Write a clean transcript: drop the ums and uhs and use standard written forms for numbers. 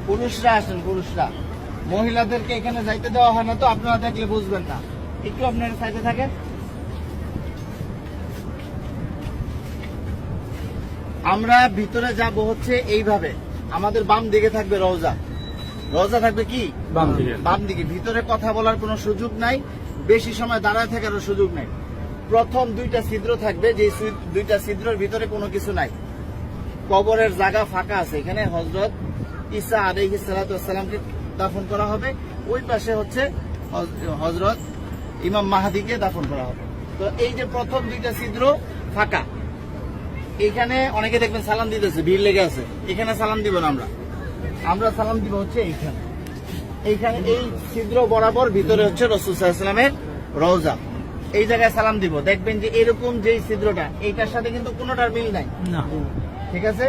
পুরুষরা আসেন, পুরুষরা। মহিলাদেরকে এখানে যাইতে দেওয়া হয় না, তো আপনারা দেখলে বুঝবেন না। একটু আপনারা সাইডে থাকেন। আমরা ভিতরে যাব হচ্ছে এইভাবে। আমাদের বাম দিকে থাকবে রওজা। রওজা থাকবে কি বাম দিকে। ভিতরে কথা বলার কোনো সুযোগ নাই, বেশি সময় দাঁড়ায় থাকারও সুযোগ নাই। প্রথম দুইটা ছিদ্র থাকবে, যে দুইটা ছিদ্রের ভিতরে কোনো কিছু নাই। কবরের জায়গা ফাঁকা আছে। এখানে হযরত ঈসা আলাইহিস সালাতু ওয়াস সালামকে দাফন করা হবে। ওই পাশে হচ্ছে হযরত ইমাম মাহদিকে দাফন করা হবে। তো এই যে প্রথম দুইটা ছিদ্র ফাঁকা, এখানে অনেকে দেখবেন সালাম দিতেছে, ভিড় লেগে আছে। এখানে সালাম দিব না, আমরা সালাম দিব হচ্ছে এইখানে। এইখানে এই ছিদ্র বরাবর ভিতরে হচ্ছে রাসূল সাল্লাল্লাহু আলাইহি ওয়াসাল্লামের রওজা। এই জায়গায় সালাম দিব। দেখবেন যে এরকম যেই ছিদ্রটা, এইটার সাথে কিন্তু কোনোটার মিল নাই, ঠিক আছে।